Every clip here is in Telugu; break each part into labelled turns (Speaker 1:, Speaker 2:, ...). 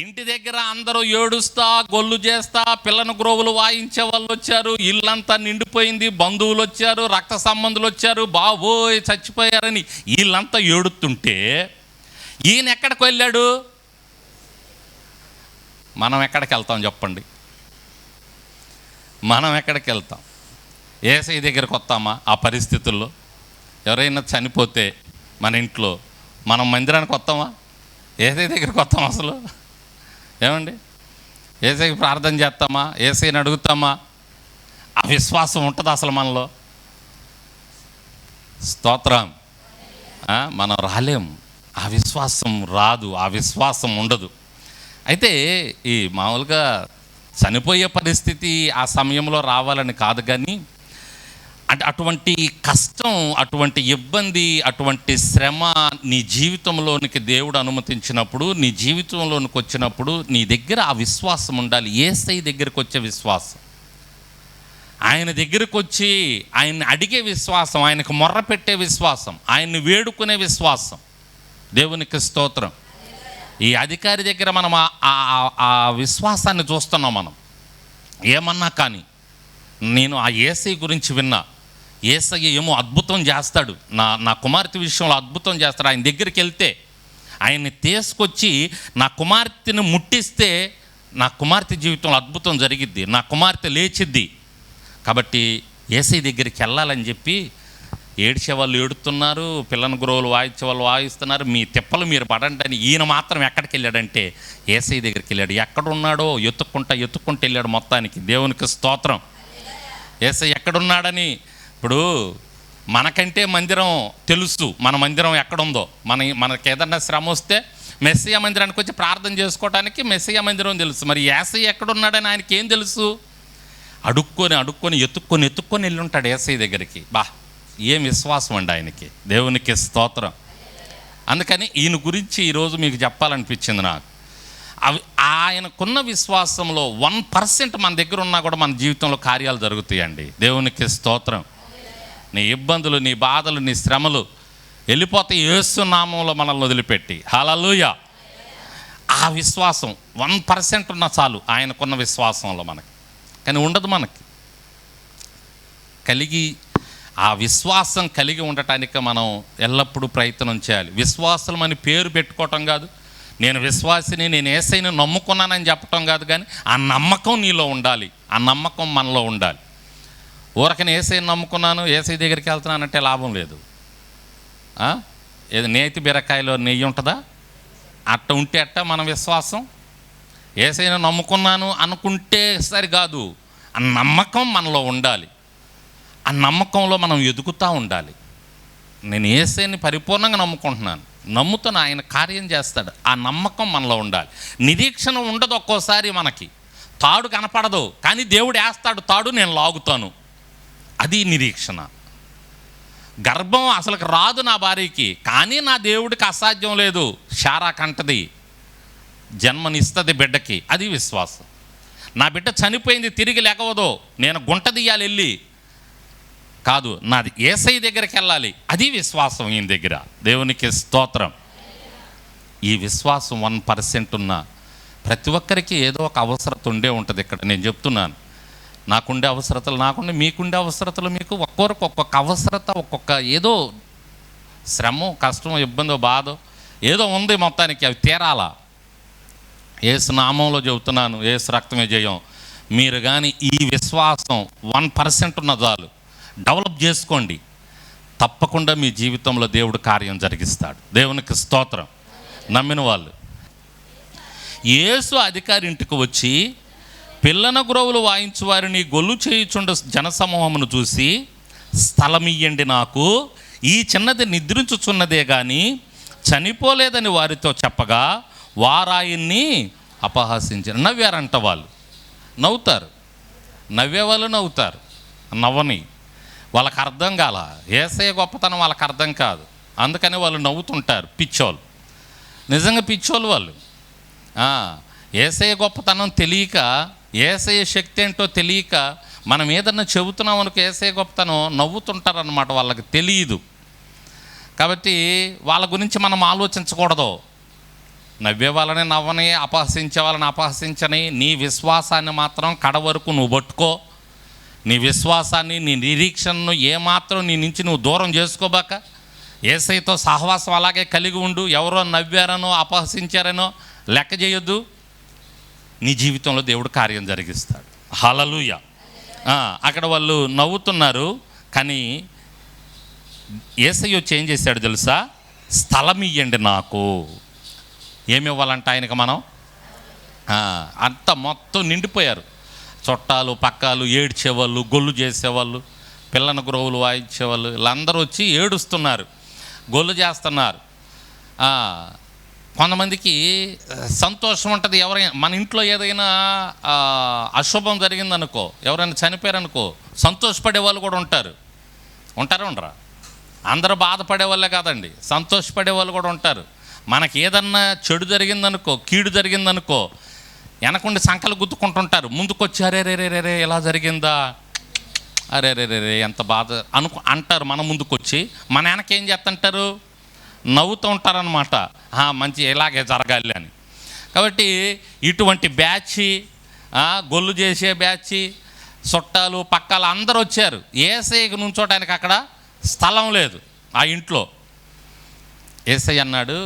Speaker 1: ఇంటి దగ్గర అందరూ ఏడుస్తా గొల్లు చేస్తా పిల్లను గ్రోవులు వాయించే వాళ్ళు వచ్చారు, ఇల్లంతా నిండిపోయింది, బంధువులు వచ్చారు, రక్త సంబంధులు వచ్చారు, బాబోయ్ చచ్చిపోయారని వీళ్ళంతా ఏడుతుంటే ఈయన ఎక్కడికి వెళ్ళాడు? మనం ఎక్కడికి వెళ్తాం చెప్పండి? మనం ఎక్కడికి వెళ్తాం? యేసయ్య దగ్గరికి వస్తామా? ఆ పరిస్థితుల్లో ఎవరైనా చనిపోతే మన ఇంట్లో మనం మందిరానికి వస్తామా? యేసయ్య దగ్గరికి వస్తాం అసలు? ఏమండి, యేసయ్యకి ప్రార్థన చేస్తామా? యేసయ్యని అడుగుతామా? ఆ విశ్వాసం ఉంటుంది అసలు మనలో? స్తోత్రం. మనం రాలేము, ఆ విశ్వాసం రాదు, ఆ విశ్వాసం ఉండదు. అయితే ఈ మామూలుగా చనిపోయే పరిస్థితి ఆ సమయంలో రావాలని కాదు, కానీ అటువంటి కష్టం, అటువంటి ఇబ్బంది, అటువంటి శ్రమ నీ జీవితంలోనికి దేవుడు అనుమతించినప్పుడు, నీ జీవితంలోనికి వచ్చినప్పుడు నీ దగ్గర ఆ విశ్వాసం ఉండాలి. యేసయ్య దగ్గరికి వచ్చే విశ్వాసం, ఆయన దగ్గరికి వచ్చి ఆయన్ని అడిగే విశ్వాసం, ఆయనకు మొర్ర పెట్టే విశ్వాసం, ఆయన్ని వేడుకునే విశ్వాసం. దేవునికి స్తోత్రం. ఈ అధికారి దగ్గర మనం ఆ విశ్వాసాన్ని చూస్తున్నాం. మనం ఏమన్నా కానీ నేను ఆ యేసయ్య గురించి విన్నా, యేసయ్య ఏమో అద్భుతం చేస్తాడు, నా కుమార్తె విషయంలో అద్భుతం చేస్తాడు. ఆయన దగ్గరికి వెళ్తే, ఆయన్ని తీసుకొచ్చి నా కుమార్తెను ముట్టిస్తే నా కుమార్తె జీవితంలో అద్భుతం జరిగిద్ది, నా కుమార్తె లేచిద్ది. కాబట్టి యేసయ్య దగ్గరికి వెళ్ళాలని చెప్పి ఏడ్చేవాళ్ళు ఏడుతున్నారు, పిల్లని గురువులు వాయించే వాళ్ళు వాయిస్తున్నారు, మీ తిప్పలు మీరు పడండి అని. ఈయన మాత్రం ఎక్కడికి వెళ్ళాడంటే యేసయ్య దగ్గరికి వెళ్ళాడు. ఎక్కడున్నాడో ఎత్తుక్కుంటూ వెళ్ళాడు మొత్తానికి. దేవునికి స్తోత్రం. యేసయ్య ఎక్కడున్నాడని. ఇప్పుడు మనకంటే మందిరం తెలుసు, మన మందిరం ఎక్కడుందో. మనకి ఏదన్నా శ్రమ వస్తే మెస్సియా మందిరానికి వచ్చి ప్రార్థన చేసుకోవడానికి మెస్సియా మందిరం తెలుసు. మరి యేసయ్య ఎక్కడున్నాడని ఆయనకి ఏం తెలుసు? అడుక్కొని ఎత్తుక్కొని వెళ్ళి ఉంటాడు యేసయ్య దగ్గరికి. ఏం విశ్వాసం అండి ఆయనకి. దేవునికి స్తోత్రం. అందుకని ఈయన గురించి ఈరోజు మీకు చెప్పాలనిపించింది నాకు. ఆయనకున్న విశ్వాసంలో 1% మన దగ్గర ఉన్నా కూడా మన జీవితంలో కార్యాలు జరుగుతాయండి. దేవునికి స్తోత్రం. నీ ఇబ్బందులు, నీ బాధలు, నీ శ్రమలు వెళ్ళిపోతే యేసు నామంలో మనల్ని వదిలిపెట్టి. హల్లెలూయా. ఆ విశ్వాసం 1% ఉన్నా చాలు ఆయనకున్న విశ్వాసంలో మనకి. కానీ ఉండదు మనకి. ఆ విశ్వాసం కలిగి ఉండటానికి మనం ఎల్లప్పుడూ ప్రయత్నం చేయాలి. విశ్వాసం అని పేరు పెట్టుకోవటం కాదు, నేను విశ్వాసిని, నేను యేసయ్యని నమ్ముకున్నానని చెప్పటం కాదు, కానీ ఆ నమ్మకం నీలో ఉండాలి, ఆ నమ్మకం మనలో ఉండాలి. ఊరకని యేసయ్యని నమ్ముకున్నాను, యేసయ్య దగ్గరికి వెళ్తున్నానంటే లాభం లేదు. ఏది నేతి బీరకాయలో నెయ్యి ఉంటుందా? అట్ట ఉంటే అట్ట మన విశ్వాసం. యేసయ్యని నమ్ముకున్నాను అనుకుంటే సరికాదు, ఆ నమ్మకం మనలో ఉండాలి. ఆ నమ్మకంలో మనం ఎదుగుతూ ఉండాలి. నేను యేసయ్యని పరిపూర్ణంగా నమ్ముకుంటున్నాను, నమ్ముతాను, ఆయన కార్యం చేస్తాడు. ఆ నమ్మకం మనలో ఉండాలి. నిరీక్షణ ఉండదు ఒక్కోసారి మనకి. తాడు కనపడదు, కానీ దేవుడు వేస్తాడు తాడు, నేను లాగుతాను. అది నిరీక్షణ. గర్భం అసలు రాదు నా భార్యకి, కానీ నా దేవుడికి అసాధ్యం లేదు, శారా కంటది, జన్మనిస్తుంది బిడ్డకి. అది విశ్వాసం. నా బిడ్డ చనిపోయింది, తిరిగి లేకవదో, నేను గుంట తీయాలి వెళ్ళి కాదు, నాది యేసయ్య దగ్గరికి వెళ్ళాలి. అది విశ్వాసం ఈయన దగ్గర. దేవునికి స్తోత్రం. ఈ విశ్వాసం 1% ఉన్న ప్రతి ఒక్కరికి ఏదో ఒక అవసరత ఉండే ఉంటుంది. ఇక్కడ నేను చెప్తున్నాను, నాకుండే అవసరతలు నాకుండే, మీకుండే అవసరతలు మీకు, ఒక్కొక్కరికి ఒక్కొక్క అవసరత, ఒక్కొక్క ఏదో శ్రమ, కష్టం, ఇబ్బందో, బాధో ఏదో ఉంది. మొత్తానికి అవి తీరాలా. యేసు నామంలో చెబుతున్నాను, యేసు రక్తమే జయం. మీరు కానీ ఈ విశ్వాసం 1% ఉన్న చాలు, డెవలప్ చేసుకోండి. తప్పకుండా మీ జీవితంలో దేవుడు కార్యం జరిగిస్తాడు. దేవునికి స్తోత్రం. నమ్మిన వాళ్ళు. యేసు అధికారి ఇంటికి వచ్చి పిల్లన గురవులు వాయించు వారిని గొల్లు చేయుచుండ జనసమూహమును చూసి, స్థలమియ్యండి నాకు, ఈ చిన్నది నిద్రించుచున్నదే కానీ చనిపోలేదని వారితో చెప్పగా వారాయన్ని అపహాసించారు. నవ్వారంట వాళ్ళు. నవ్వుతారు, నవ్వేవాళ్ళు నవ్వుతారు, నవ్వని వాళ్ళకి అర్థం కాల. యేసయ్య గొప్పతనం వాళ్ళకి అర్థం కాదు, అందుకని వాళ్ళు నవ్వుతుంటారు. పిచ్చోళ్ళు, నిజంగా పిచ్చోళ్ళు వాళ్ళు. యేసయ్య గొప్పతనం తెలియక, యేసయ్య శక్తి ఏంటో తెలియక మనం ఏదన్నా చెబుతున్నాం అనుకో యేసయ్య గొప్పతనం, నవ్వుతుంటారన్నమాట. వాళ్ళకి తెలియదు. కాబట్టి వాళ్ళ గురించి మనం ఆలోచించకూడదు. నవ్వే వాళ్ళని నవ్వని, అపహసించే వాళ్ళని అపహసించని, నీ విశ్వాసాన్ని మాత్రం కడ వరకు నువ్వు పట్టుకో. నీ విశ్వాసాన్ని, నీ నిరీక్షణను ఏమాత్రం నీ నుంచి నువ్వు దూరం చేసుకోబాక. యేసయ్యతో సహవాసం అలాగే కలిగి ఉండు. ఎవరో నవ్వారనో అపహసించారనో లెక్క చేయొద్దు. నీ జీవితంలో దేవుడు కార్యం జరిగిస్తాడు. హల్లెలూయా. అక్కడ వాళ్ళు నవ్వుతున్నారు, కానీ యేసయ్య వచ్చి ఏం చేశాడు తెలుసా? స్థలం ఇయ్యండి నాకు. ఏమి ఇవ్వాలంట ఆయనకి మనం? అంతా మొత్తం నిండిపోయారు. చుట్టాలు, పక్కాలు, ఏడ్చేవాళ్ళు, గొల్లు చేసేవాళ్ళు, పిల్లన గురువులు వాయించేవాళ్ళు, వీళ్ళందరూ వచ్చి ఏడుస్తున్నారు, గొల్లు చేస్తున్నారు. కొంతమందికి సంతోషం ఉంటుంది. ఎవరైనా మన ఇంట్లో ఏదైనా అశుభం జరిగిందనుకో, ఎవరైనా చనిపోయారనుకో, సంతోషపడే వాళ్ళు కూడా ఉంటారు. ఉంటారా ఉండరా? అందరూ బాధపడే వాళ్ళే కాదండి, సంతోషపడే వాళ్ళు కూడా ఉంటారు. మనకి ఏదన్నా చెడు జరిగిందనుకో, కీడు జరిగిందనుకో, వెనకుండి సంకలు గుద్దుకుంటుంటారు. ముందుకొచ్చి అరే రే రే రే ఇలా జరిగిందా, అరే రే రే ఎంత బాధ అంటారు. మన ముందుకొచ్చి మన వెనకేం చేస్తుంటారు? నవ్వుతూ ఉంటారనమాట. మంచి ఇలాగే జరగాలి అని. కాబట్టి ఇటువంటి బ్యాచి, గొల్లు చేసే బ్యాచి, చుట్టాలు, పక్కాలు అందరూ వచ్చారు. యేసయ్యకు నుంచోటానికి అక్కడ స్థలం లేదు ఆ ఇంట్లో. యేసయ్య అన్నాడు,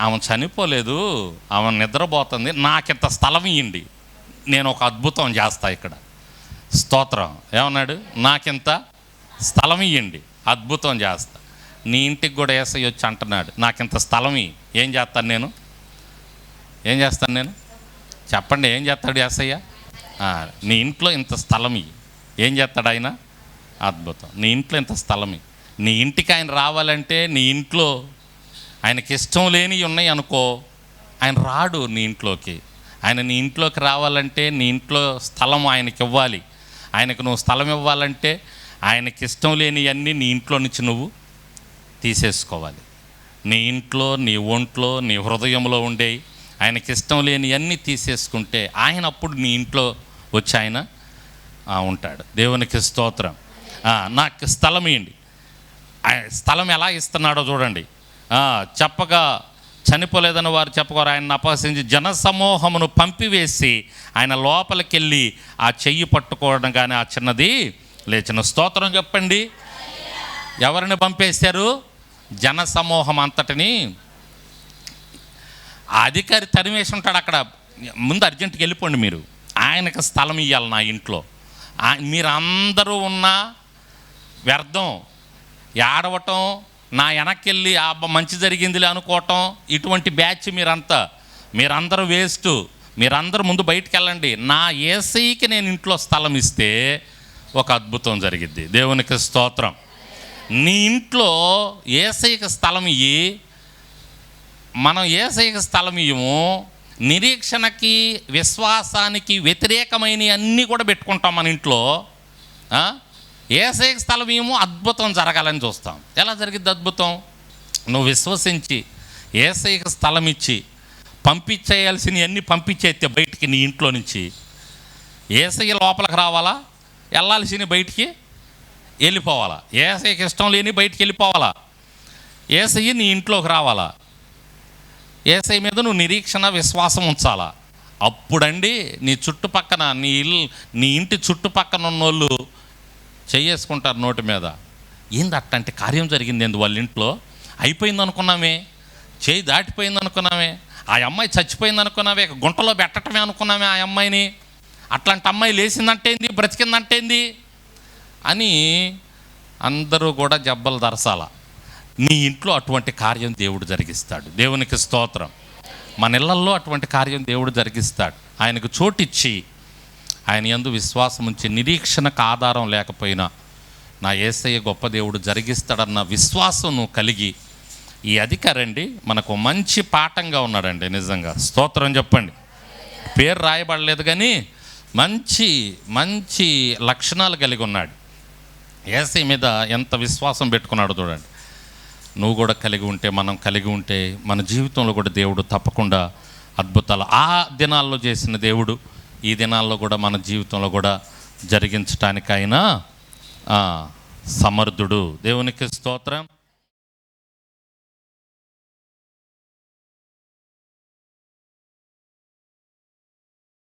Speaker 1: ఆమె చనిపోలేదు, ఆమె నిద్రపోతుంది, నాకింత స్థలం ఇవ్వండి, నేను ఒక అద్భుతం చేస్తా ఇక్కడ. స్తోత్రం. ఏమన్నాడు? నాకింత స్థలం ఇవ్వండి, అద్భుతం చేస్తా. నీ ఇంటికి కూడా యేసయ్య వచ్చి అంటున్నాడు, నాకింత స్థలం ఇయ్యి, ఏం చేస్తాను నేను? ఏం చేస్తాను నేను? చెప్పండి, ఏం చేస్తాడు యేసయ్య? నీ ఇంట్లో ఇంత స్థలం ఇయ్యి, ఏం చేస్తాడు ఆయన? అద్భుతం. నీ ఇంట్లో ఇంత స్థలం ఇయ్యి. నీ ఇంటికి ఆయన రావాలంటే నీ ఇంట్లో ఆయనకి ఇష్టం లేనివి ఉన్నాయి అనుకో, ఆయన రాడు నీ ఇంట్లోకి. ఆయన నీ ఇంట్లోకి రావాలంటే నీ ఇంట్లో స్థలం ఆయనకి ఇవ్వాలి. ఆయనకు నువ్వు స్థలం ఇవ్వాలంటే ఆయనకి ఇష్టం లేనివన్నీ నీ ఇంట్లో నుంచి నువ్వు తీసేసుకోవాలి. నీ ఇంట్లో, నీ ఒంట్లో, నీ హృదయంలో ఉండేవి ఆయనకి ఇష్టం లేనివన్నీ తీసేసుకుంటే ఆయన అప్పుడు నీ ఇంట్లో వచ్చి ఆయన ఉంటాడు. దేవునికి స్తోత్రం. నాకు స్థలం ఇవ్వండి. స్థలం ఎలా ఇస్తున్నాడో చూడండి. చెప్పగా చనిపోలేదని వారు చెప్పగారు ఆయన్ని అపహసించి జనసమూహమును పంపివేసి ఆయన లోపలికి వెళ్ళి ఆ చెయ్యి పట్టుకోవడం కానీ ఆ చిన్నది లేచిన. స్తోత్రం చెప్పండి. ఎవరిని పంపేశారు? జనసమూహం అంతటిని. ఆ అధికారి తరిమేసి ఉంటాడు అక్కడ. ముందు అర్జెంటుకి వెళ్ళిపోండి మీరు, ఆయనకు స్థలం ఇవ్వాలి నా ఇంట్లో. మీరందరూ ఉన్నా వ్యర్థం, ఏడవటం, నా వెనక్కి మంచి జరిగిందిలే అనుకోవటం, ఇటువంటి బ్యాచ్ మీరందరూ వేస్ట్. మీరందరూ ముందు బయటికి వెళ్ళండి. నా యేసయ్యకి నేను ఇంట్లో స్థలం ఇస్తే ఒక అద్భుతం జరిగిద్ది. దేవునికి స్తోత్రం. నీ ఇంట్లో యేసయ్యకి స్థలం ఇయ్యి. మనం యేసయ్యకి స్థలం ఇయ్యము, నిరీక్షణకి, విశ్వాసానికి వ్యతిరేకమైన అన్నీ కూడా పెట్టుకుంటాం మన ఇంట్లో. యేసయ్యకి స్థలం ఇయ్యము, అద్భుతం జరగాలని చూస్తాం. ఎలా జరిగిద్ది అద్భుతం? నువ్వు విశ్వసించి యేసయ్యకి స్థలం ఇచ్చి పంపించేయాల్సినవి అన్నీ పంపించేస్తే బయటికి నీ ఇంట్లో నుంచి. యేసయ్య లోపలికి రావాలా, వెళ్ళాల్సిన బయటికి వెళ్ళిపోవాలా. యేసయ్యకి ఇష్టం లేని బయటికి వెళ్ళిపోవాలా. యేసయ్య నీ ఇంట్లోకి రావాలా. యేసయ్య మీద నువ్వు నిరీక్షణ, విశ్వాసం ఉంచాలా. అప్పుడండి నీ చుట్టుపక్కన, నీ ఇంటి చుట్టుపక్కన ఉన్నోళ్ళు చెయ్యేసుకుంటారు నోటి మీద. ఏంది అట్టంటే కార్యం జరిగింది ఏంది వాళ్ళ ఇంట్లో? అయిపోయింది అనుకున్నామే, చేయి దాటిపోయింది అనుకున్నామే, ఆ అమ్మాయి చచ్చిపోయింది అనుకున్నామే, గుంటలో పెట్టటమే అనుకున్నామే ఆ అమ్మాయిని, అట్లాంటి అమ్మాయి లేచిందంటేంది, బ్రతికిందంటేంది అని అందరూ కూడా జబ్బలు దరసాల. నీ ఇంట్లో అటువంటి కార్యం దేవుడు జరిగిస్తాడు. దేవునికి స్తోత్రం. మన ఇళ్లల్లో అటువంటి కార్యం దేవుడు జరిగిస్తాడు. ఆయనకు చోటిచ్చి ఆయన యందు విశ్వాసం ఉంచి, నిరీక్షణకు ఆధారం లేకపోయినా నా యేసయ్య గొప్ప దేవుడు జరిగిస్తాడన్న విశ్వాసం నువ్వు కలిగి, ఈ అధికారండి మనకు మంచి పాఠంగా ఉన్నాడండి. నిజంగా స్తోత్రం చెప్పండి. పేరు రాయబడలేదు కానీ మంచి మంచి లక్షణాలు కలిగి ఉన్నాడు. యేసయ్య మీద ఎంత విశ్వాసం పెట్టుకున్నాడు చూడండి. నువ్వు కూడా కలిగి ఉంటే, మనం కలిగి ఉంటే మన జీవితంలో కూడా దేవుడు తప్పకుండా అద్భుతాలు ఆ దినాల్లో చేసిన దేవుడు ఈ దినాల్లో కూడా మన జీవితంలో కూడా జరిగించటానికైనా సమర్థుడు. దేవునికి స్తోత్రం.